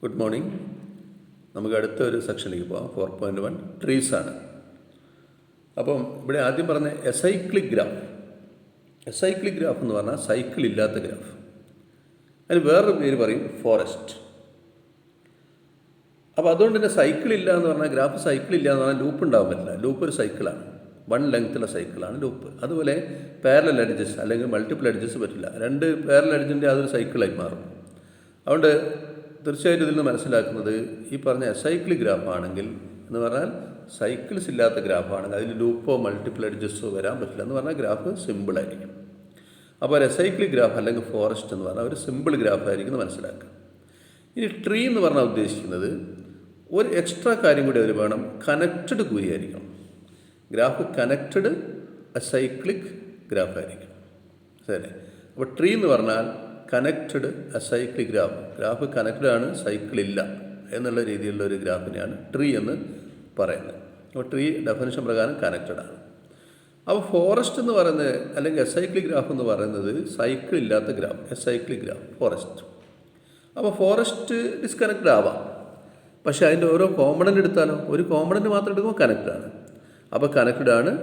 Good morning. നമുക്ക് അടുത്ത ഒരു സെക്ഷനിലേക്ക് പോകാം. 4.1 ട്രീസ് ആണ്. അപ്പം ഇവിടെ ആദ്യം പറഞ്ഞ എസൈക്ലിക് ഗ്രാഫ്. എസൈക്ലിക് ഗ്രാഫ് എന്ന് പറഞ്ഞാൽ സൈക്കിൾ ഇല്ലാത്ത ഗ്രാഫ്. അതിന് വേറൊരു പേര് പറയും ഫോറസ്റ്റ്. അപ്പോൾ അതുകൊണ്ട് തന്നെ സൈക്കിൾ ഇല്ല എന്ന് പറഞ്ഞാൽ ഗ്രാഫ് സൈക്കിൾ ഇല്ല എന്ന് പറഞ്ഞാൽ ലൂപ്പ് ഉണ്ടാകാൻ പറ്റില്ല. ലൂപ്പ് ഒരു സൈക്കിളാണ്, വൺ ലെങ്ത്തുള്ള സൈക്കിളാണ് ലൂപ്പ്. അതുപോലെ പാരലൽ എഡ്ജസ് അല്ലെങ്കിൽ മൾട്ടിപ്പിൾ എഡ്ജസ് പറ്റില്ല. രണ്ട് പാരലൽ എഡ്ജിൻ്റെ അതൊരു സൈക്കിളായി മാറും. അതുകൊണ്ട് തീർച്ചയായിട്ടും ഇതിൽ നിന്ന് മനസ്സിലാക്കുന്നത് ഈ പറഞ്ഞ എസൈക്ലിക് ഗ്രാഫ് ആണെങ്കിൽ എന്ന് പറഞ്ഞാൽ സൈക്കിൾസ് ഇല്ലാത്ത ഗ്രാഫാണെങ്കിൽ അതിൽ ലൂപ്പോ മൾട്ടിപ്പിൾ എഡ്ജസ്റ്റോ വരാൻ പറ്റില്ല എന്ന് പറഞ്ഞാൽ ഗ്രാഫ് സിമ്പിളായിരിക്കും. അപ്പോൾ ഒരു എസൈക്ലിക് ഗ്രാഫ് അല്ലെങ്കിൽ ഫോറസ്റ്റ് എന്ന് പറഞ്ഞാൽ ഒരു സിമ്പിൾ ഗ്രാഫായിരിക്കും എന്ന് മനസ്സിലാക്കുക. ഇനി ട്രീ എന്ന് പറഞ്ഞാൽ ഉദ്ദേശിക്കുന്നത് ഒരു എക്സ്ട്രാ കാര്യം കൂടി അതിൽ വേണം, കണക്റ്റഡ് കൂടിയായിരിക്കണം. ഗ്രാഫ് കണക്റ്റഡ് അസൈക്ലിക് ഗ്രാഫായിരിക്കും. ശരി. അപ്പോൾ ട്രീ എന്ന് പറഞ്ഞാൽ connected acyclic graph. Graph connected ആണ്, സൈക്കിൾ ഇല്ല എന്നുള്ള രീതിയിലുള്ള ഒരു ഗ്രാഫിനെയാണ് ട്രീ എന്ന് പറയുന്നത്. അപ്പോൾ ട്രീ ഡെഫിനിഷൻ പ്രകാരം കണക്റ്റഡ് ആണ്. അപ്പോൾ ഫോറസ്റ്റ് എന്ന് പറയുന്നത് അല്ലെങ്കിൽ എസൈക്ലിക് ഗ്രാഫ് എന്ന് പറയുന്നത് സൈക്കിൾ ഇല്ലാത്ത ഗ്രാഫ്, എസൈക്ലിക് ഗ്രാഫ് ഫോറസ്റ്റ്. അപ്പോൾ ഫോറസ്റ്റ് ഡിസ്കണക്റ്റഡ് ആവാം, പക്ഷേ അതിൻ്റെ ഓരോ കോമ്പണൻ്റ് എടുത്താലോ ഒരു കോമ്പണൻ്റ് മാത്രം എടുക്കുമ്പോൾ കണക്റ്റഡ് ആണ്. അപ്പോൾ കണക്റ്റഡ് ആണ്,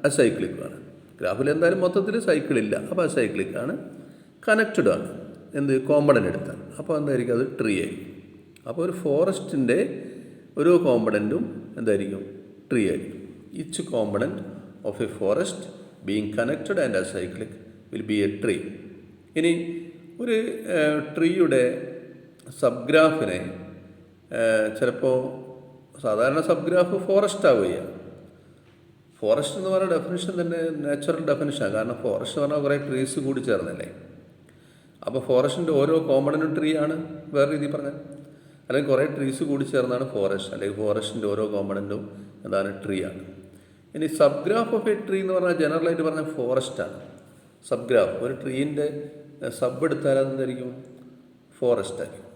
അസൈക്ലിക് ആണ്. ഗ്രാഫിൽ എന്തായാലും മൊത്തത്തിൽ സൈക്കിൾ ഇല്ല, അപ്പോൾ അസൈക്ലിക് ആണ്, കണക്റ്റഡ് ആണ്. എന്ത് കോമ്പണൻ്റ് എടുത്താൽ അപ്പോൾ എന്തായിരിക്കും, അത് ട്രീ ആയിരിക്കും. അപ്പോൾ ഒരു ഫോറസ്റ്റിൻ്റെ ഓരോ കോമ്പണൻറ്റും എന്തായിരിക്കും, ട്രീ ആയിരിക്കും. Each component of A forest being connected and acyclic will be A tree. ഇനി ഒരു ട്രീയുടെ സബ് ഗ്രാഫിനെ ചിലപ്പോൾ സാധാരണ സബ് ഗ്രാഫ് ഫോറസ്റ്റ് ആവുകയാണ്. ഫോറസ്റ്റ് എന്ന് പറയുന്ന ഡെഫിനിഷൻ തന്നെ നാച്ചുറൽ ഡെഫിനിഷനാണ്. കാരണം ഫോറസ്റ്റ് എന്ന് പറഞ്ഞാൽ കുറേ ട്രീസ് കൂടി ചേർന്നല്ലേ. അപ്പോൾ ഫോറസ്റ്റിൻ്റെ ഓരോ കോമ്പണൻറ്റും ട്രീ ആണ്, വേറെ രീതിയിൽ പറഞ്ഞാൽ. അല്ലെങ്കിൽ കുറേ ട്രീസ് കൂടി ചേർന്നാണ് ഫോറസ്റ്റ്, അല്ലെങ്കിൽ ഫോറസ്റ്റിൻ്റെ ഓരോ കോമ്പണൻറ്റും എന്താണ്, ട്രീ ആണ്. ഇനി sub graph of A tree എന്ന് പറഞ്ഞാൽ ജനറലായിട്ട് പറഞ്ഞാൽ ഫോറസ്റ്റാണ്. സബ് ഗ്രാഫ് ഒരു ട്രീൻ്റെ സബ് എടുത്താൽ അതെന്തായിരിക്കും, ഫോറസ്റ്റ് ആയിരിക്കും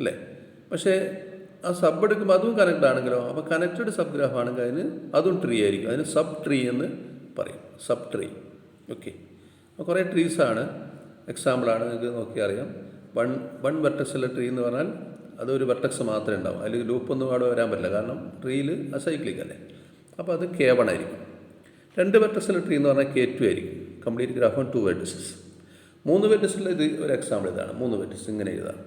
അല്ലേ. പക്ഷേ ആ സബ് എടുക്കുമ്പോൾ അതും കണക്റ്റഡ് ആണെങ്കിലോ, അപ്പോൾ കണക്റ്റഡ് സബ് ഗ്രാഫ് ആണെങ്കിൽ അതിന് അതും ട്രീ ആയിരിക്കും. അതിന് സബ് ട്രീ എന്ന് പറയും, സബ് ട്രീ. ഓക്കെ. അപ്പോൾ കുറേ ട്രീസാണ്. എക്സാമ്പിളാണ്, നിങ്ങൾക്ക് നോക്കിയാൽ അറിയാം. വൺ വെർട്ടക്സുള്ള ട്രീ എന്ന് പറഞ്ഞാൽ അതൊരു വെർട്ടക്സ് മാത്രമേ ഉണ്ടാവും, അല്ലെങ്കിൽ ലൂപ്പൊന്നും അവിടെ വരാൻ പറ്റില്ല, കാരണം ട്രീയിൽ അസൈക്ലിക് അല്ലേ. അപ്പോൾ അത് K1 ആയിരിക്കും. രണ്ട് വെർട്ടക്സുള്ള ട്രീ എന്ന് പറഞ്ഞാൽ K2 ആയിരിക്കും. Complete graph on 2 vertices. 3 വെർട്ടിസുള്ള ഇത് ഒരു എക്സാമ്പിൾ ഇതാണ്. 3 വെർട്ടിസ് ഇങ്ങനെ എഴുതാം,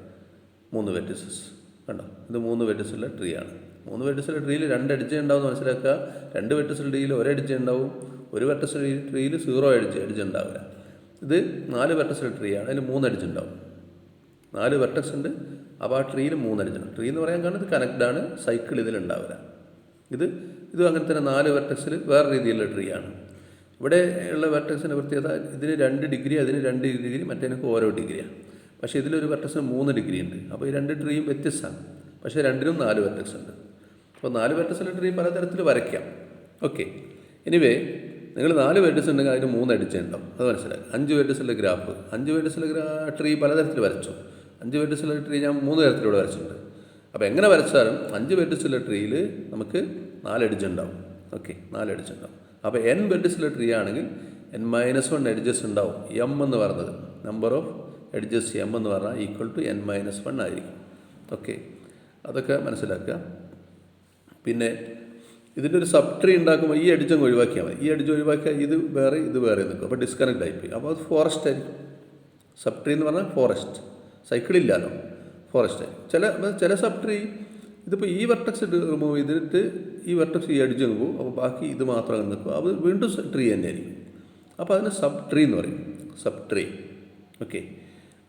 3 വെർട്ടിസസ് കണ്ടോ. ഇത് 3 വെർട്ടിസുള്ള ട്രീ ആണ്. 3 വെർട്ടിസുള്ള ട്രീയിൽ 2 എഡ്ജ് ഉണ്ടാവും മനസ്സിലാക്കുക. 2 വെർട്ടിസുള്ള ട്രീയിൽ 1 എഡ്ജ് ഉണ്ടാവും, ഒരു വെർട്ടിസുള്ള ട്രീയിൽ 0 എഡ്ജ് ഉണ്ടാവില്ല. ഇത് 4 വെർട്ടക്സുള്ള ട്രീ ആണ്, അതിൽ 3 എഡ്ജ് ഉണ്ടാവും. 4 വെർട്ടക്സ് ഉണ്ട്, അപ്പോൾ ആ ട്രീയിൽ 3 എഡ്ജ് ഉണ്ട്. ട്രീ എന്ന് പറയാൻ കാരണം ഇത് കണക്റ്റഡ് ആണ്, സൈക്കിൾ ഇതിലുണ്ടാവില്ല. ഇതും അങ്ങനെ തന്നെ 4 വെർട്ടക്സിൽ വേറെ രീതിയിലുള്ള ട്രീ ആണ്. ഇവിടെ ഉള്ള വെർട്ടക്സിൻ്റെ പ്രത്യേകത ഇതിന് 2 ഡിഗ്രി, അതിന് 2 ഡിഗ്രി, മറ്റേനൊക്കെ ഓരോ ഡിഗ്രിയാണ്. പക്ഷേ ഇതിലൊരു വെർട്ടക്സിന് 3 ഡിഗ്രി ഉണ്ട്. അപ്പോൾ ഈ 2 ട്രീയും വ്യത്യസ്തമാണ്, പക്ഷേ രണ്ടിനും 4 വെർട്ടക്സ് ഉണ്ട്. അപ്പോൾ 4 വെർട്ടക്സുള്ള ട്രീ പലതരത്തിൽ വരയ്ക്കാം. ഓക്കെ. എനിവേ നിങ്ങൾ 4 വെർട്ടിസ് ഉണ്ടെങ്കിൽ അതിന് 3 എഡ്ജ് ഉണ്ടാവും, അത് മനസ്സിലാക്കുക. 5 വെർട്ടിസുള്ള ഗ്രാഫ്, 5 വെർട്ടിസുള്ള ട്രീ പലതരത്തിൽ വരച്ചു. 5 വെർട്ടിസുള്ള ട്രീ ഞാൻ 3 തരത്തിലൂടെ വരച്ചിട്ടുണ്ട്. അപ്പോൾ എങ്ങനെ വരച്ചാലും 5 വെർട്ടിസുള്ള ട്രീയിൽ നമുക്ക് 4 എഡ്ജ് ഉണ്ടാവും. ഓക്കെ, 4 എഡ്ജ് ഉണ്ടാവും. അപ്പോൾ n വെർട്ടിസുള്ള ട്രീ ആണെങ്കിൽ n-1 എഡ്ജസ് ഉണ്ടാവും. m എന്ന് പറയുന്നത് നമ്പർ ഓഫ് എഡ്ജസ് m എന്ന് പറഞ്ഞാൽ ഈക്വൽ ടു n-1 ആയിരിക്കും. ഓക്കെ, അതൊക്കെ മനസ്സിലാക്കുക. പിന്നെ ഇതിൻ്റെ ഒരു സബ് ട്രീ ഉണ്ടാക്കുമ്പോൾ ഈ എഡ്ജ് അങ്ങ് ഒഴിവാക്കിയാൽ മതി. ഈ എഡ്ജ് ഒഴിവാക്കിയാൽ ഇത് വേറെ നിൽക്കും, അപ്പോൾ ഡിസ്കണക്ട് ആയിപ്പോയി. അപ്പോൾ അത് ഫോറസ്റ്റ് ആയിരിക്കും. സബ് ട്രീ എന്ന് പറഞ്ഞാൽ ഫോറസ്റ്റ്, സൈക്കിളില്ലല്ലോ, ഫോറസ്റ്റ് ആയിരിക്കും. ചില സബ് ട്രീ ഇതിപ്പോൾ ഈ വെർട്ടക്സ് റിമൂവ് ചെയ്തിട്ട് ഈ വെർട്ടക്സ് ഈ എഡ്ജ് അങ്ങ് പോകും, അപ്പോൾ ബാക്കി ഇത് മാത്രം അങ്ങ് നിൽക്കും, അത് വീണ്ടും ട്രീ തന്നെ ആയിരിക്കും. അപ്പോൾ അതിന് സബ് ട്രീ എന്ന് പറയും, സബ് ട്രീ. ഓക്കെ,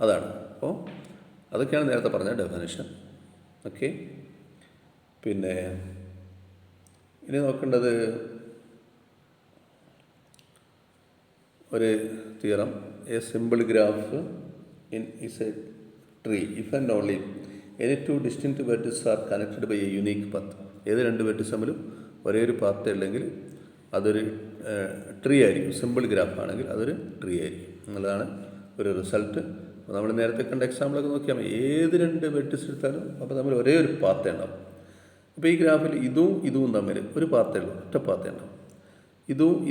അതാണ്. അപ്പോൾ അതൊക്കെയാണ് നേരത്തെ പറഞ്ഞ ഡെഫിനിഷൻ. ഓക്കെ. പിന്നെ ഇനി നോക്കേണ്ടത് ഒരു theorem. A simple graph is a tree if and only any 2 distinct vertices are connected by a unique path. ഏത് 2 വെർട്ടിസ് തമ്മിലും ഒരേ ഒരു പാത്ത് ഉണ്ടെങ്കിൽ അതൊരു ട്രീ ആയിരിക്കും. സിമ്പിൾ ഗ്രാഫ് ആണെങ്കിൽ അതൊരു ട്രീ ആയിരിക്കും എന്നുള്ളതാണ് ഒരു റിസൾട്ട്. അപ്പോൾ നമ്മൾ നേരത്തെ കണ്ട എക്സാമ്പിളൊക്കെ നോക്കിയാൽ ഏത് 2 വെർട്ടിസ് എടുത്താലും അപ്പോൾ തമ്മിൽ ഒരേ ഒരു പാത്ത് ഉണ്ടാവും. ഇപ്പോൾ ഈ ഗ്രാഫിൽ ഇതും തമ്മിൽ ഒരു പാത്തേ ഉള്ളൂ, ഒറ്റ പാത്തേ ഉണ്ടാവും.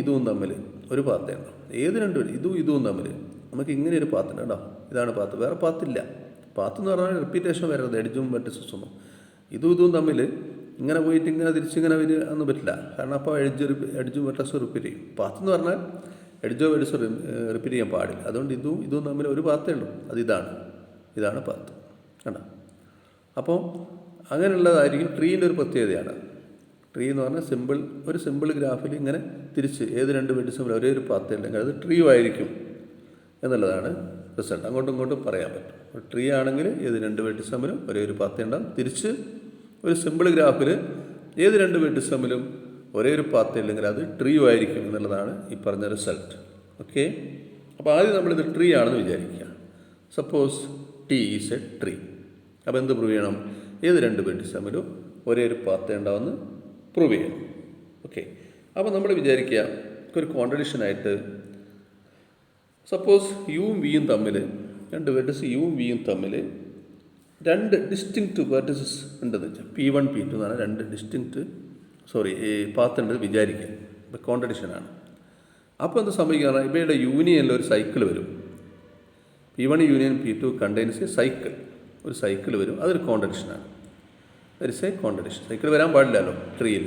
ഇതും തമ്മിൽ ഒരു പാത്തേ ഉണ്ടാവും. ഏത് 2 ഇതും തമ്മിൽ നമുക്ക് ഇങ്ങനെ ഒരു പാത്തുണ്ട് കേട്ടോ, ഇതാണ് പാത്ത്, വേറെ പാത്തില്ല. പാത്ത് എന്ന് പറഞ്ഞാൽ റിപ്പീറ്റേഷൻ വരരുത്, എഡ്ജും വെർട്ടിസസ് ഒന്നും. ഇതും തമ്മിൽ ഇങ്ങനെ പോയിട്ട് ഇങ്ങനെ തിരിച്ചിങ്ങനെ വരിക ഒന്നും പറ്റില്ല. കാരണം അപ്പോൾ എഡ്ജും വെർട്ടക്സും റിപ്പീറ്റ് ചെയ്യും. പാത്ത് എന്ന് പറഞ്ഞാൽ എഡ്ജോ വെർട്ടിസോ റിപ്പീറ്റ് ചെയ്യാൻ പാടില്ല. അതുകൊണ്ട് ഇതും തമ്മിൽ ഒരു പാത്തേ ഉള്ളൂ, അത് ഇതാണ് പാത്ത്. കണ്ടോ? അപ്പോൾ അങ്ങനെയുള്ളതായിരിക്കും ട്രീൻ്റെ ഒരു പ്രത്യേകതയാണ്. ട്രീ എന്ന് പറഞ്ഞാൽ ഒരു സിമ്പിൾ ഗ്രാഫിൽ ഇങ്ങനെ തിരിച്ച് ഏത് രണ്ട് വെർട്ടിസും ഒരേ ഒരു പാത്തേ ഉണ്ടെങ്കിൽ അത് ട്രീ ആയിരിക്കും എന്നുള്ളതാണ് റിസൾട്ട്. അങ്ങോട്ടും ഇങ്ങോട്ടും പറയാൻ പറ്റും. ഒരു ട്രീ ആണെങ്കിൽ ഏത് രണ്ട് വെർട്ടിസ് തമ്മിലും ഒരേ ഒരു പാത്തേ ഉണ്ടാകും. തിരിച്ച് ഒരു സിമ്പിൾ ഗ്രാഫിൽ ഏത് രണ്ട് വെർട്ടിസ് തമ്മിലും ഒരേ ഒരു പാത്തേ ഉണ്ടെങ്കിൽ അത് ട്രീ ആയിരിക്കും എന്നുള്ളതാണ് ഈ പറഞ്ഞ റിസൾട്ട്. ഓക്കെ, അപ്പോൾ ആദ്യം നമ്മളിത് ട്രീ ആണെന്ന് വിചാരിക്കുക. Suppose T is A tree. അപ്പോൾ എന്ത് പ്രൂവ് ചെയ്യണം? ഏത് രണ്ട് വെർട്ടിസ് തമ്മിലും ഒരേ ഒരു പാത്തേ ഉണ്ടാവുമെന്ന് പ്രൂവ് ചെയ്യണം. ഓക്കെ, അപ്പോൾ നമ്മൾ വിചാരിക്കുക ഒരു കോൺട്രഡിക്ഷനായിട്ട് സപ്പോസ് യുവും വിയും തമ്മിൽ രണ്ട് വെർട്ടിസ് യുവും വിയും തമ്മിൽ രണ്ട് ഡിസ്റ്റിങ്ക്റ്റ് വെർട്ടിസസ് ഉണ്ടെന്ന് വെച്ചാൽ P1 P2 എന്നാണ് രണ്ട് പാത്ത് ഉണ്ടെന്ന് വിചാരിക്കുക. ഇപ്പോൾ കോൺട്രഡിക്ഷനാണ്. അപ്പോൾ എന്ത് സംഭവിക്കുക? ഇവയുടെ യൂണിയനിൽ ഒരു സൈക്കിൾ വരും. P1 union P2 contains a cycle. ഒരു സൈക്കിൾ വരും, അതൊരു കോൺട്രഡിക്ഷനാണ്. That's a contradiction. സൈക്കിൾ വരാൻ പാടില്ലല്ലോ ട്രീയിൽ.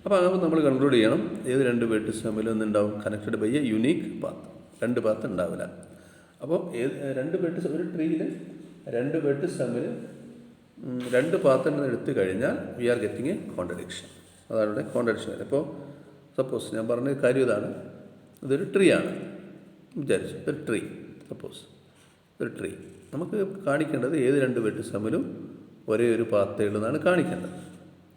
അപ്പോൾ അത് നമ്മൾ കൺക്ലൂഡ് ചെയ്യണം ഏത് രണ്ട് വെർട്ടിസ് തമ്മിൽ ഒന്നുണ്ടാവും connected by a unique path. രണ്ട് പാത്ത് ഉണ്ടാവില്ല. അപ്പോൾ രണ്ട് വെർട്ടിസ് ഒരു ട്രീയിൽ രണ്ട് വെർട്ടിസ് തമ്മിൽ രണ്ട് പാത്ത് എടുത്തു കഴിഞ്ഞാൽ we are getting a contradiction. അതാണ് ഇവിടെ കോൺട്രഡിക്ഷൻ. ഇപ്പോൾ സപ്പോസ് ഞാൻ പറഞ്ഞ കാര്യം ഇതാണ്, ഇതൊരു ട്രീ ആണ് വിചാരിച്ചു. ഒരു ട്രീ, സപ്പോസ് ഒരു ട്രീ. നമുക്ക് കാണിക്കേണ്ടത് ഏത് രണ്ട് വെർട്ടിസ് തമ്മിലും ഒരേ ഒരു പാത്തേ ഉള്ളതാണ് കാണിക്കേണ്ടത്.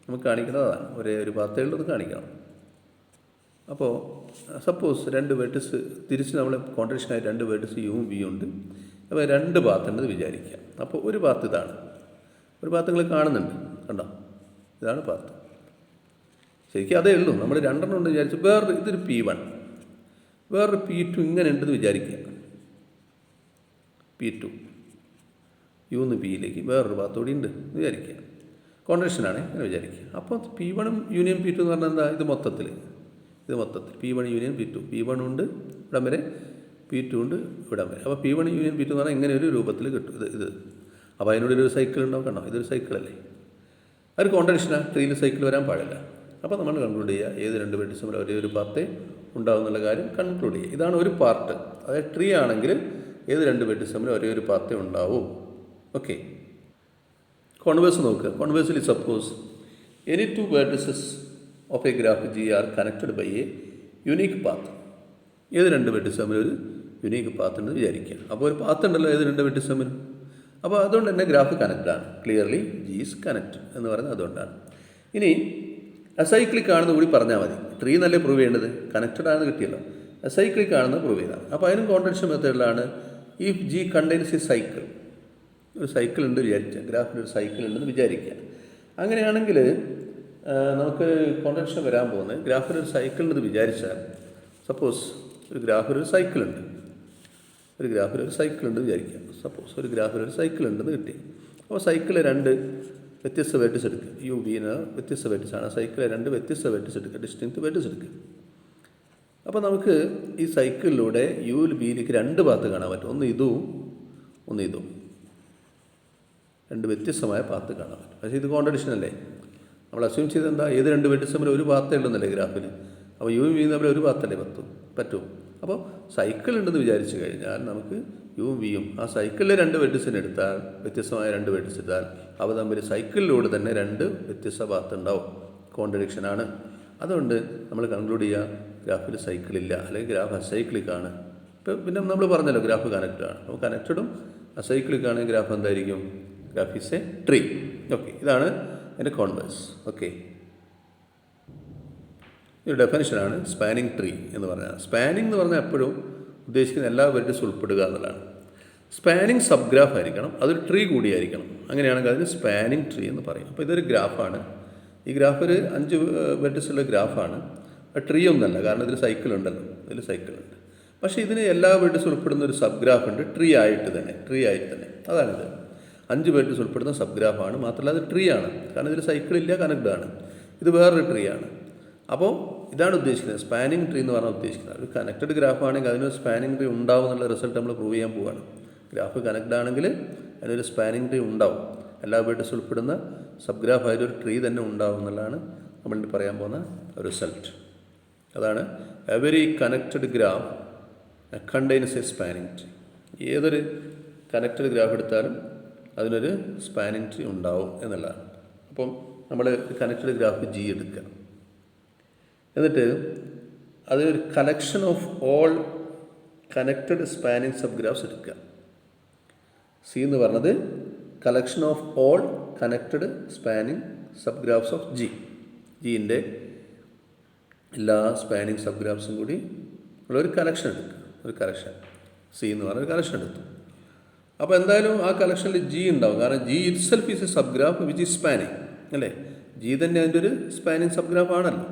നമുക്ക് കാണിക്കേണ്ടത് അതാണ്, ഒരേ ഒരു പാത്തേ ഉള്ളത് കാണിക്കണം. അപ്പോൾ സപ്പോസ് രണ്ട് വെർട്ടിസ് തിരിച്ച് നമ്മൾ കോൺട്രഡിക്ഷനായി രണ്ട് വെർട്ടിസ് യുവും വിയും ഉണ്ട്. അപ്പോൾ രണ്ട് പാത്ത് ഉണ്ടെന്ന് വിചാരിക്കുക. അപ്പോൾ ഒരു പാത്ത് ഇതാണ്, ഒരു പാത്ത് നിങ്ങൾ കാണുന്നുണ്ട്, കണ്ടോ? ഇതാണ് പാത്ത്. ശരിക്കും അതേ ഉള്ളൂ. നമ്മൾ രണ്ടെണ്ണം ഉണ്ട് വിചാരിച്ചു. ഇതൊരു P1, വേറൊരു P2 ഇങ്ങനെ ഉണ്ടെന്ന് വിചാരിക്കുക. P2 യുന്ന് പിയിലേക്ക് വേറൊരു പാത്തോടി ഉണ്ട് എന്ന് വിചാരിക്കുക. കോൺട്രഡിക്ഷനാണ് എന്ന് വിചാരിക്കുക. അപ്പോൾ P1 യൂണിയൻ P2 എന്ന് പറഞ്ഞാൽ എന്താ? ഇത് മൊത്തത്തിൽ P1 യൂണിയൻ P2. P1 ഉണ്ട് ഇവിടം വരെ, P2 ഉണ്ട് ഇവിടം വരെ. അപ്പോൾ P1 യൂണിയൻ P2 എന്ന് പറഞ്ഞാൽ ഇങ്ങനെ ഒരു രൂപത്തിൽ കിട്ടും. ഇത് അപ്പോൾ അതിനുള്ളിൽ ഒരു സൈക്കിൾ ഉണ്ടാവും. കണ്ടോ? ഇതൊരു സൈക്കിളല്ലേ? അതൊരു കോൺട്രഡിക്ഷനാണ്. ട്രീയിൽ സൈക്കിൾ വരാൻ പാടില്ല. അപ്പോൾ നമ്മൾ കൺക്ലൂഡ് ചെയ്യുക ഏത് രണ്ട് വെർട്ടിസും ഒരേ ഒരു പാത്തേ ഉണ്ടാവും എന്നുള്ള കാര്യം കൺക്ലൂഡ് ചെയ്യുക. ഇതാണ് ഒരു പാർട്ട്. അതായത് ട്രീ ആണെങ്കിൽ ഏത് രണ്ട് വെർട്ടിസ് തമ്മിൽ ഒരേ ഒരു പാത്തേ ഉണ്ടാവും. ഓക്കെ, കോൺവേഴ്സ് നോക്കുക. കോൺവേഴ്സിൽ suppose any two vertices of a graph G are connected by a unique path. ഏത് രണ്ട് വെർട്ടിസ് തമ്മിൽ ഒരു യുണീക്ക് പാത്ത് ഉണ്ടെന്ന് വിചാരിക്കുക. അപ്പോൾ ഒരു പാത്ത് ഉണ്ടല്ലോ ഏത് രണ്ട് വെർട്ടിസ് തമ്മിലും. അപ്പോൾ അതുകൊണ്ട് തന്നെ ഗ്രാഫ് കണക്റ്റാണ്. ക്ലിയർലി G ഈസ് കണക്റ്റ് എന്ന് പറയുന്നത് അതുകൊണ്ടാണ്. ഇനി അസൈക്ലിക് ആണെന്ന് കൂടി പറഞ്ഞാൽ മതി. ട്രീ നല്ല പ്രൂവ് ചെയ്യേണ്ടത് കണക്റ്റഡ് ആണെന്ന് കിട്ടിയല്ലോ. അസൈക്ലിക് ആണെന്ന് പ്രൂവ് ചെയ്താണ്. അപ്പോൾ അതിനും കോൺട്രഡിക്ഷൻ മെത്തേഡിലാണ്. If G contains a cycle, ഒരു സൈക്കിൾ ഉണ്ട് വിചാരിക്കുക, ഗ്രാഫിൽ ഒരു സൈക്കിൾ ഉണ്ടെന്ന് വിചാരിക്കുക. അങ്ങനെയാണെങ്കിൽ നമുക്ക് കോൺട്രഡിക്ഷൻ വരാൻ പോകുന്നത് ഗ്രാഫിൽ ഒരു സൈക്കിൾ ഉണ്ടെന്ന് വിചാരിച്ചാൽ, സപ്പോസ് ഒരു ഗ്രാഫിൽ ഒരു സൈക്കിൾ ഉണ്ട് വിചാരിക്കുക. സപ്പോസ് ഒരു ഗ്രാഫിൽ ഒരു സൈക്കിൾ ഉണ്ടെന്ന് കിട്ടി. അപ്പോൾ സൈക്കിളിൽ രണ്ട് വ്യത്യസ്ത വെർട്ടിസ് എടുക്കുക. യു വിന് വ്യത്യസ്ത വെർട്ടിസാണ്. സൈക്കിളിൽ രണ്ട് വ്യത്യസ്ത വെർട്ടിസ് എടുക്കുക, ഡിസ്റ്റിങ്ക്റ്റ് വെർട്ടിസ് എടുക്കുക. അപ്പോൾ നമുക്ക് ഈ സൈക്കിളിലൂടെ യുവിൽ ബിയിലേക്ക് രണ്ട് പാത്ത് കാണാൻ പറ്റും. ഒന്ന് ഇതും രണ്ട് വ്യത്യസ്തമായ പാത്ത് കാണാൻ പറ്റും. പക്ഷേ ഇത് കോൺട്രഡിക്ഷൻ അല്ലേ? നമ്മൾ അസ്യൂം ചെയ്ത് എന്താ? ഏത് രണ്ട് വെർട്ടിസ് തമ്മിൽ ഒരു പാത്തേ ഉണ്ടെന്നല്ലേ ഗ്രാഫിൽ. അപ്പോൾ യുവും വിയും തമ്മിൽ ഒരു പാത്തല്ലേ പറ്റും. അപ്പോൾ സൈക്കിൾ ഉണ്ടെന്ന് വിചാരിച്ചു കഴിഞ്ഞാൽ നമുക്ക് യുവും വിയും ആ സൈക്കിളിലെ രണ്ട് വെർട്ടിസിന് എടുത്താൽ, വ്യത്യസ്തമായ രണ്ട് വെർട്ടിസ് എടുത്താൽ അവ തമ്മിൽ സൈക്കിളിലൂടെ തന്നെ രണ്ട് വ്യത്യസ്ത പാത്ത് ഉണ്ടാവും. കോൺട്രഡിക്ഷനാണ്. അതുകൊണ്ട് നമ്മൾ കൺക്ലൂഡ് ചെയ്യുക ഗ്രാഫിൽ സൈക്കിളില്ല, അല്ലെങ്കിൽ ഗ്രാഫ് അസൈക്ലിക്കാണ്. ഇപ്പോൾ പിന്നെ നമ്മൾ പറഞ്ഞല്ലോ ഗ്രാഫ് കണക്റ്റഡാണ്. അപ്പോൾ കണക്റ്റഡും അസൈക്ലിക്കാണ് ഗ്രാഫ് എന്തായിരിക്കും? Graph is A tree. Okay, ഇതാണ് എൻ്റെ കോൺവേഴ്സ്. ഓക്കെ, ഒരു ഡെഫിനിഷനാണ് സ്പാനിങ് ട്രീ എന്ന് പറഞ്ഞാൽ. സ്പാനിങ് എന്ന് പറഞ്ഞാൽ എപ്പോഴും ഉദ്ദേശിക്കുന്ന എല്ലാ വെർട്ടിസും ഉൾപ്പെടുക എന്നുള്ളതാണ്. സ്പാനിങ് സബ് ഗ്രാഫ് ആയിരിക്കണം, അതൊരു ട്രീ കൂടിയായിരിക്കണം. അങ്ങനെയാണെങ്കിൽ അതിന് സ്പാനിങ് ട്രീ എന്ന് പറയും. അപ്പോൾ ഇതൊരു ഗ്രാഫാണ്. ഈ ഗ്രാഫ് ഒരു 5 വെർട്ടിസുള്ള ഗ്രാഫാണ്. ട്രീ ഒന്നല്ല, കാരണം ഇതിൽ സൈക്കിൾ ഉണ്ടല്ലോ, ഇതിൽ സൈക്കിളുണ്ട്. പക്ഷേ ഇതിന് എല്ലാ വെർട്ടിസും ഉൾപ്പെടുന്ന ഒരു സബ് ഗ്രാഫ് ഉണ്ട്, ട്രീ ആയിട്ട് തന്നെ. അതാണിത്. 5 വെർട്ടിസ് ഉൾപ്പെടുന്ന സബ് ഗ്രാഫാണ്. മാത്രമല്ല അത് ട്രീ ആണ്, കാരണം ഇതിൽ സൈക്കിളില്ല, കണക്ട് ആണ്. ഇത് വേറൊരു ട്രീ ആണ്. അപ്പോൾ ഇതാണ് ഉദ്ദേശിക്കുന്നത് സ്പാനിങ് ട്രീ എന്ന് പറഞ്ഞാൽ ഉദ്ദേശിക്കുന്നത്. ഒരു കണക്റ്റഡ് ഗ്രാഫ് ആണെങ്കിൽ അതിനൊരു സ്പാനിങ് ട്രീ ഉണ്ടാവും എന്നുള്ള റിസൾട്ട് നമ്മൾ പ്രൂവ് ചെയ്യാൻ പോവുകയാണ്. ഗ്രാഫ് കണക്ട് ആണെങ്കിൽ അതിനൊരു സ്പാനിങ് ട്രീ ഉണ്ടാവും. എല്ലാ വേർഡ്സ് ഉൾപ്പെടുന്ന സബ് ഗ്രാഫ് ആയൊരു ട്രീ തന്നെ ഉണ്ടാവും എന്നുള്ളതാണ് നമ്മൾ പറയാൻ പോകുന്ന റിസൾട്ട്. അതാണ് every connected graph contains A spanning tree. ഏതൊരു കണക്റ്റഡ് ഗ്രാഫ് എടുത്താലും അതിനൊരു സ്പാനിങ് ട്രീ ഉണ്ടാവും എന്നുള്ളതാണ്. അപ്പം നമ്മൾ കണക്റ്റഡ് ഗ്രാഫ് ജി എടുക്കുക, എന്നിട്ട് അതൊരു collection of all connected spanning subgraphs എടുക്കുക. സി എന്ന് പറഞ്ഞത് collection of all connected spanning subgraphs of G. ജിൻ്റെ എല്ലാ സ്പാനിങ് സബ് ഗ്രാഫ്സും കൂടി ഉള്ളൊരു കളക്ഷൻ എടുക്കുക. ഒരു കളക്ഷൻ സി എന്ന് പറഞ്ഞ ഒരു കളക്ഷൻ എടുത്തു. അപ്പോൾ എന്തായാലും ആ കളക്ഷനിൽ ജി ഉണ്ടാവും. കാരണം G it self is a sub graph which is spanning അല്ലേ. ജി തന്നെ അതിൻ്റെ ഒരു സ്പാനിങ് സബ് ഗ്രാഫ് ആണല്ലോ.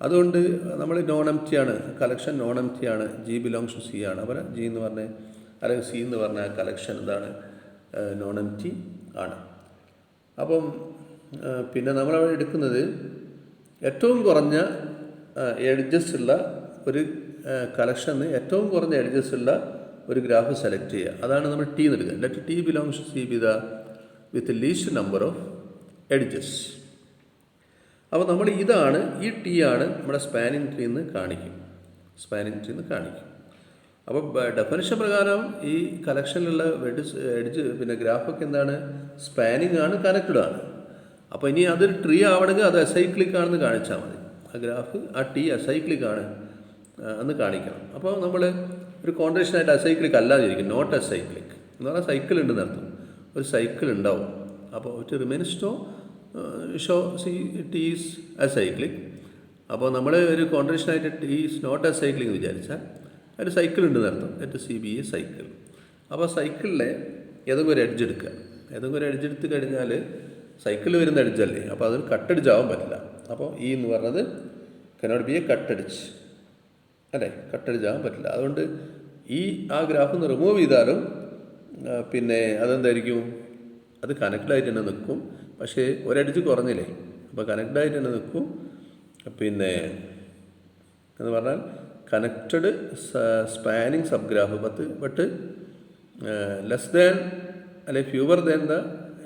അതുകൊണ്ട് നമ്മൾ നോൺ എംപ്റ്റി ആണ്, കളക്ഷൻ നോൺ എംപ്റ്റി ആണ്, ജി ബിലോങ്സ് ടു സി ആണ്. അപ്പോൾ ജി എന്ന് പറഞ്ഞ അല്ലെങ്കിൽ സി എന്ന് പറഞ്ഞ കളക്ഷൻ എന്താണ്, നോൺ എംപ്റ്റി ആണ്. അപ്പം പിന്നെ നമ്മളവിടെ എടുക്കുന്നത് ഏറ്റവും കുറഞ്ഞ എഡ്ജസ് ഉള്ള ഒരു കളക്ഷന് ഏറ്റവും കുറഞ്ഞ എഡ്ജസ് ഉള്ള ഒരു ഗ്രാഫ് സെലക്ട് ചെയ്യുക. അതാണ് നമ്മൾ ടി എന്ന് എടുക്കുക. Let T belongs to C with least number of edges. അപ്പോൾ നമ്മൾ ഇതാണ്, ഈ ടി ആണ് നമ്മുടെ സ്പാനിങ് ട്രീ എന്ന് കാണിക്കും. അപ്പോൾ ഡെഫിനിഷൻ പ്രകാരം ഈ കളക്ഷനിലുള്ള എഡ്ജ് പിന്നെ ഗ്രാഫൊക്കെ എന്താണ്, സ്പാനിങ് ആണ്, കണക്റ്റഡ് ആണ്. അപ്പോൾ ഇനി അതൊരു ട്രീ ആവണമെങ്കിൽ അത് അസൈക്ലിക് ആണെന്ന് കാണിച്ചാൽ മതി. ആ ഗ്രാഫ് ആ ടി അസൈക്ലിക് ആണ് എന്ന് കാണിക്കണം. അപ്പോൾ നമ്മൾ ഒരു കോൺട്രേഷനായിട്ട് അസൈക്ലിക് അല്ലാതിരിക്കും, നോട്ട് അസൈക്ലിക് എന്ന് പറഞ്ഞാൽ സൈക്കിൾ ഉണ്ടെന്ന് അർത്ഥം. ഒരു സൈക്കിൾ ഉണ്ടാവും. അപ്പോൾ it remains to show C T is acyclic. അപ്പോൾ നമ്മൾ ഒരു കോൺട്രേഷനായിട്ട് ടി ഈസ് നോട്ട് അസൈക്ലിക് എന്ന് വിചാരിച്ചാൽ ഒരു സൈക്കിൾ ഉണ്ടെന്ന് അർത്ഥം. Let C be a cycle. അപ്പോൾ സൈക്കിളിലെ ഏതെങ്കിലും ഒരു എഡ്ജ് എടുക്കുക. ഏതെങ്കിലും ഒരു എഡ്ജ് എടുത്ത് കഴിഞ്ഞാൽ സൈക്കിളിൽ വരുന്ന എഡ്ജല്ലേ, അപ്പോൾ അതൊരു കട്ടടിച്ച് ആവാൻ പറ്റില്ല. അപ്പോൾ ഈ എന്ന് പറഞ്ഞത് കനോട്ട് ബി എ കട്ടടിച്ച് അല്ലേ, കട്ടടിച്ച് ആവാൻ പറ്റില്ല. അതുകൊണ്ട് ആ ഗ്രാഫ് ഒന്ന് റിമൂവ് ചെയ്താലും പിന്നെ അതെന്തായിരിക്കും, അത് കണക്റ്റഡായിട്ട് തന്നെ നിൽക്കും. പക്ഷേ ഒരടിച്ച് കുറഞ്ഞില്ലേ, അപ്പോൾ കണക്റ്റഡായിട്ട് തന്നെ നിൽക്കും. പിന്നെ എന്ന് പറഞ്ഞാൽ connected spanning subgraph but less than അല്ലെ fewer than the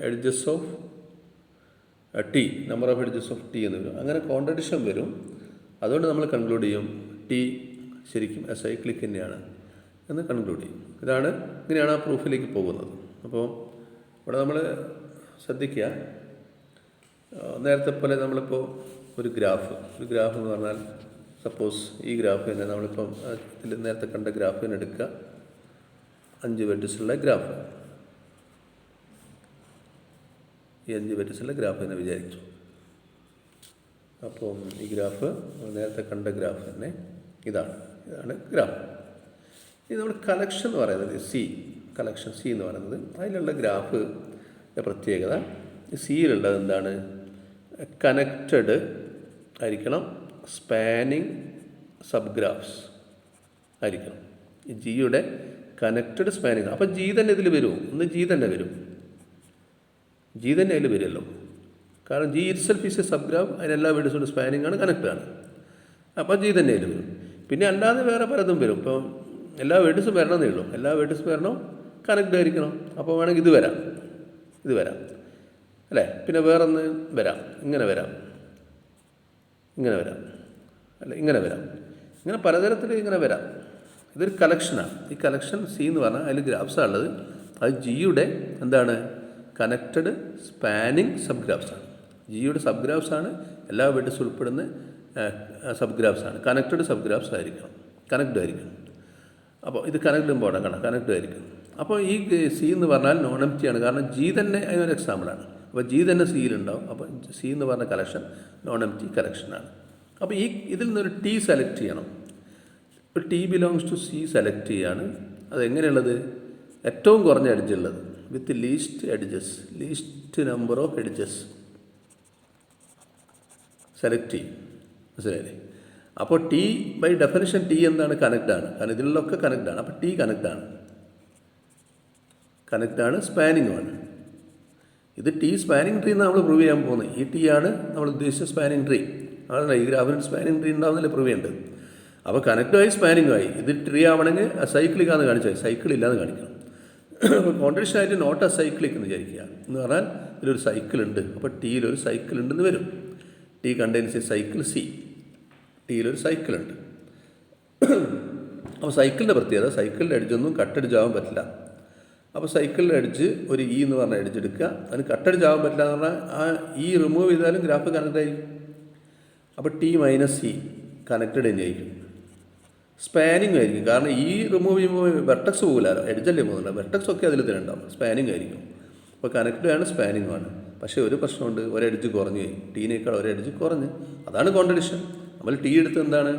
edges of T, number of edges of T എന്ന് വരും. അങ്ങനെ കോൺട്രഡിക്ഷൻ വരും. അതുകൊണ്ട് നമ്മൾ കൺക്ലൂഡ് ചെയ്യും ടി ശരിക്കും അസൈക്ലിക് തന്നെയാണ് എന്ന് കൺക്ലൂഡ് ചെയ്യും. ഇങ്ങനെയാണ് ആ പ്രൂഫിലേക്ക് പോകുന്നത്. അപ്പോൾ ഇവിടെ നമ്മൾ ശ്രദ്ധിക്കുക, നേരത്തെ പോലെ നമ്മളിപ്പോൾ ഒരു ഗ്രാഫ് എന്ന് പറഞ്ഞാൽ സപ്പോസ് ഈ ഗ്രാഫ് തന്നെ നമ്മളിപ്പം ഇതിൽ നേരത്തെ കണ്ട ഗ്രാഫ് തന്നെ എടുക്കുക. 5 വെർട്ടിസുള്ള ഗ്രാഫ്, ഈ 5 വെർട്ടിസുള്ള ഗ്രാഫ് തന്നെ വിചാരിച്ചു. അപ്പം ഈ ഗ്രാഫ് നേരത്തെ കണ്ട ഗ്രാഫ് തന്നെ ഇതാണ് ഗ്രാഫ്. ഇത് നമ്മൾ കളക്ഷൻ എന്ന് പറയുന്നത് കളക്ഷൻ സി എന്ന് പറയുന്നത് അതിലുള്ള ഗ്രാഫിൻ്റെ പ്രത്യേകത, സിയിലുള്ളത് എന്താണ്, കണക്റ്റഡ് ആയിരിക്കണം, സ്പാനിങ് സബ് ഗ്രാഫ്സ് ആയിരിക്കണം. ഈ ജിയുടെ കണക്റ്റഡ് സ്പാനിങ്. അപ്പോൾ ജി തന്നെ ഇതിൽ വരുമോ, ജി തന്നെ അതിൽ വരുമല്ലോ. കാരണം G itself is a subgraph, അതിനെല്ലാ വേർഡ്സും സ്പാനിങ് ആണ്, കണക്റ്റഡ് ആണ്. അപ്പോൾ ജി തന്നെ അതിൽ വരും. പിന്നെ അല്ലാതെ വേറെ പലതും വരും. ഇപ്പോൾ എല്ലാ വേർഡ്സും വരണമെന്നേ ഉള്ളൂ, എല്ലാ വേർഡ്സും വരണം, കണക്റ്റ് ആയിരിക്കണം. അപ്പോൾ വേണമെങ്കിൽ ഇത് വരാം അല്ലേ, പിന്നെ വേറൊന്ന് വരാം, ഇങ്ങനെ വരാം അല്ലെ, ഇങ്ങനെ പലതരത്തിൽ ഇങ്ങനെ വരാം. ഇതൊരു കളക്ഷനാണ്. ഈ കളക്ഷൻ സി എന്ന് പറഞ്ഞാൽ അതിൽ ഗ്രാഫ്സാണ് ഉള്ളത്. അത് ജിയുടെ എന്താണ്, കണക്റ്റഡ് സ്പാനിങ് സബ് ഗ്രാഫ്സാണ്. ജിയുടെ സബ് ഗ്രാഫ്സാണ്, എല്ലാ വേർഡ്സും ഉൾപ്പെടുന്ന സബ് ഗ്രാഫ്സാണ്. കണക്റ്റഡ് സബ് ഗ്രാഫ്സ് ആയിരിക്കണം, കണക്റ്റഡ് ആയിരിക്കണം. അപ്പോൾ ഇത് കണക്ട് ഇമ്പോർട്ടൻ്റ് ആണ്, കണക്റ്റഡ് ആയിരിക്കണം. അപ്പോൾ ഈ സി എന്ന് പറഞ്ഞാൽ നോൺ എംപ്റ്റി ആണ്. കാരണം ജി തന്നെ അതിനൊരു എക്സാമ്പിളാണ്. അപ്പോൾ ജി തന്നെ സിയിലുണ്ടാവും. അപ്പോൾ സി എന്ന് പറഞ്ഞ കളക്ഷൻ നോൺ എംപ്റ്റി കളക്ഷനാണ്. അപ്പോൾ ഇതിൽ നിന്നൊരു ടി സെലക്ട് ചെയ്യണം. ഇപ്പോൾ T belongs to C select ചെയ്യാണ്. അതെങ്ങനെയുള്ളത്, ഏറ്റവും കുറഞ്ഞ എഡ്ജുള്ളത് with least number of edges select ചെയ്യും. മനസ്സിലായില്ലേ? അപ്പോൾ ടി ബൈ ഡെഫിനിഷൻ ടി എന്താണ്, കണക്റ്റാണ്. കാരണം ഇതിലൊക്കെ കണക്റ്റാണ്. അപ്പോൾ ടി കണക്റ്റാണ്, സ്പാനിങ്ങുമാണ്. ഇത് ടി സ്പാനിങ് ട്രീ നമ്മൾ പ്രൂവ് ചെയ്യാൻ പോകുന്നത്. ഈ ടി ആണ് നമ്മൾ ഉദ്ദേശിച്ച സ്പാനിങ് ട്രീ. അതാണ് ഈ ഗ്രാഫിന് സ്പാനിങ് ട്രീ ഉണ്ടാവുന്നല്ലേ പ്രൂവ് ചെയ്യേണ്ടത്. അപ്പോൾ കണക്റ്റുമായി സ്പാനിങ്ങുമായി ഇത് ട്രീ ആവണമെങ്കിൽ സൈക്കിളിക്കാന്ന് കാണിച്ചാൽ സൈക്കിൾ ഇല്ലാന്ന് കാണിക്കണം. അപ്പോൾ കോൺട്രഡിക്ഷനായിട്ട് നോട്ട് എ സൈക്ലിക് എന്ന് വിചാരിക്കുക എന്ന് പറഞ്ഞാൽ ഇതിലൊരു സൈക്കിൾ ഉണ്ട്. അപ്പോൾ ടീയിലൊരു സൈക്കിൾ ഉണ്ടെന്ന് വരും. T contains a cycle C. ടീയിലൊരു സൈക്കിൾ ഉണ്ട്. അപ്പോൾ സൈക്കിളിൻ്റെ പ്രത്യേകത സൈക്കിളിൻ്റെ എഡ്ജൊന്നും കട്ടടിച്ചാവാൻ പറ്റില്ല. അപ്പോൾ സൈക്കിളിൻ്റെ എഡ്ജ് ഒരു ഇ എന്ന് പറഞ്ഞ എഡ്ജ് എടുക്കുക. അതിന് കട്ടടിച്ചാവാൻ പറ്റില്ല എന്ന് പറഞ്ഞാൽ ആ ഇ റിമൂവ് ചെയ്താലും ഗ്രാഫ് കണക്ട് ആയിരിക്കും. അപ്പോൾ ടി മൈനസ് ഇ കണക്റ്റഡ് തന്നെയായിരിക്കും. സ്പാനിങ് ആയിരിക്കും. കാരണം ഈ റിമൂവ് ചെയ്യുമ്പോൾ വെർട്ടക്സ് പോകില്ലല്ലോ, എഡ്ജല്ലേ പോകുന്നില്ല. വെർട്ടക്സ് ഒക്കെ അതിൽ തന്നെ ഉണ്ടാവും. സ്പാനിങ് ആയിരിക്കും. അപ്പോൾ കണക്റ്റഡ് ആണ്, സ്പാനിങ് ആണ്. പക്ഷേ ഒരു പ്രശ്നമുണ്ട്, ഒരു എഡ്ജ് കുറഞ്ഞു പോയി. ടീനേക്കാൾ ഒരു എഡ്ജ് കുറഞ്ഞ്. അതാണ് കോൺട്രഡിക്ഷൻ. നമ്മൾ ടി എടുത്ത് എന്താണ്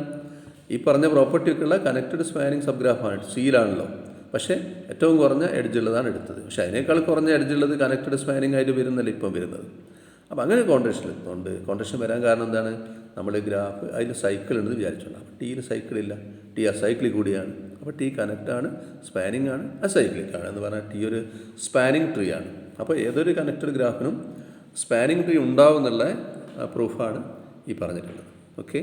ഈ പറഞ്ഞ പ്രോപ്പർട്ടി ഒക്കെയുള്ള കണക്റ്റഡ് സ്പാനിങ് സബ് ഗ്രാഫാണ്, സീലാണല്ലോ. പക്ഷേ ഏറ്റവും കുറഞ്ഞ എഡ്ജ് ഉള്ളതാണ് എടുത്തത്. പക്ഷേ അതിനേക്കാൾ കുറഞ്ഞ എഡ്ജ് ഉള്ളത് കണക്റ്റഡ് സ്പാനിങ് ആയിട്ട് വരുന്നല്ല ഇപ്പം വരുന്നത്. അപ്പോൾ അങ്ങനെ കോൺട്രഡിക്ഷൻ എത്തുന്നുണ്ട്. കോൺട്രഡിക്ഷൻ വരാൻ കാരണം എന്താണ്? നമ്മൾ ഗ്രാഫ് അതിൽ സൈക്കിൾ ഉണ്ടെന്ന് വിചാരിച്ചുകൊണ്ട്. അപ്പോൾ ടീയിൽ സൈക്കിളില്ല, ടി അസൈക്ലിക് കൂടിയാണ്. അപ്പോൾ ടി കണക്റ്റാണ്, സ്പാനിങ് ആണ്, അസൈക്ലിക് ആണ് എന്ന് പറഞ്ഞാൽ ടി ഒരു സ്പാനിങ് ട്രീ ആണ്. അപ്പോൾ ഏതൊരു കണക്റ്റഡ് ഗ്രാഫിനും സ്പാനിങ് ട്രീ ഉണ്ടാവും എന്നുള്ള പ്രൂഫാണ് ഈ പറഞ്ഞിട്ടുള്ളത്. ഓക്കെ.